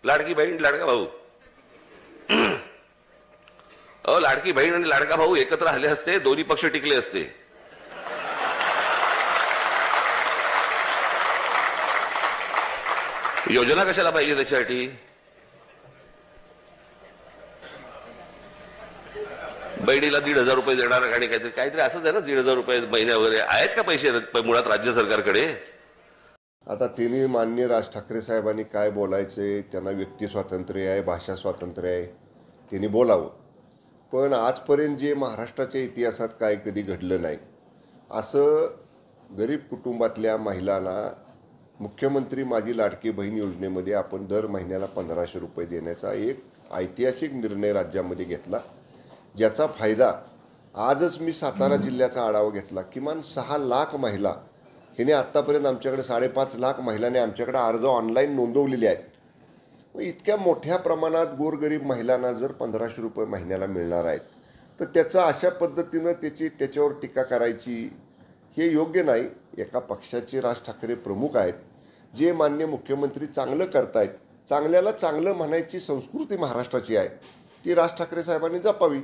लाडकी बहीण लाडका भाऊ. लाडकी बहीण आणि लाडका भाऊ एकत्र आले असते, दोन्ही पक्ष टिकले असते. योजना कशाला पाहिजे त्याच्यासाठी? बहिणीला 1,500 रुपये देणार आणि काहीतरी काहीतरी असंच आहे ना, 1,500 रुपये महिन्या वगैरे आहेत का पैसे मुळात राज्य सरकारकडे? आता तिन्ही माननीय राज ठाकरे साहेबांनी काय बोलायचे, त्यांना व्यक्ती स्वातंत्र्य आहे, भाषा स्वातंत्र्य आहे, त्यांनी बोलावं. पण आजपर्यंत जे महाराष्ट्राच्या इतिहासात काय कधी घडलं नाही, असं गरीब कुटुंबातल्या महिलांना मुख्यमंत्री माझी लाडकी बहीण योजनेमध्ये आपण दर महिन्याला 1,500 रुपये देण्याचा एक ऐतिहासिक निर्णय राज्यामध्ये घेतला, ज्याचा फायदा आजच मी सातारा जिल्ह्याचा आढावा घेतला. किमान 6 लाख महिला हिने आत्तापर्यंत आमच्याकडे 5.5 लाख महिलांनी आमच्याकडे अर्ज ऑनलाईन नोंदवलेले आहेत. इतक्या मोठ्या प्रमाणात गोरगरीब महिलांना जर 1,500 रुपये महिन्याला मिळणार आहेत, तर त्याचं अशा पद्धतीनं त्याच्यावर टीका करायची हे योग्य नाही. एका पक्षाचे राज ठाकरे प्रमुख आहेत, जे माननीय मुख्यमंत्री चांगलं करतायत, चांगल्याला चांगलं म्हणायची संस्कृती महाराष्ट्राची आहे, ती राज ठाकरे साहेबांनी जपावी.